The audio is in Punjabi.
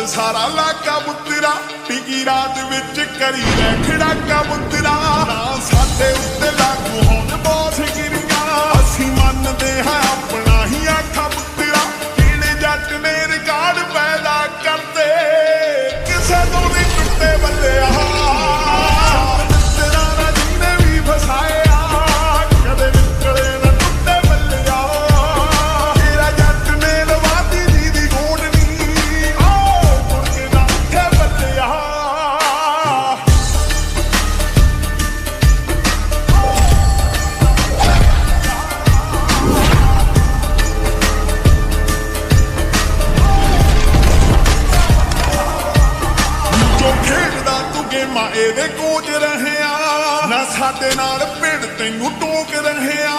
ਸਾਰਾ ਲਾਕਾ ਮੁੱਤਰਾ ਟਿਕੀ ਰਾਤ ਵਿੱਚ ਕਰੀ ਰਹਿ ਖੜਾ ਮੁੱਤਰਾ ਨਾ ਸਾਡੇ ਉੱਤੇ ਲਾਗੂ ਹੋਣ ਬਹੁਤ ਗਿਰੀਆਂ ਅਸੀਂ ਮੰਨਦੇ ਹਾਂ ਆਪਣਾ ਹੀ ਆਖਾ ਮੁੱਤਰਾ ਕਿਹੜੇ ਜੱਟ ਨੇ ਰਿਕਾਰਡ ਪੈਦਾ ਕਰਦੇ ਕਿਸੇ ਤੋਂ ਨਹੀਂ ਟੁੱਟੇ ਬੱਲੇ ਆ ਇਹਦੇ ਕੋਚ ਰਹਿਆ ਨਾ ਸਾਡੇ ਨਾਲ ਪਿੰਡ ਤੈਨੂੰ ਟੋਕ ਰਹਿਆ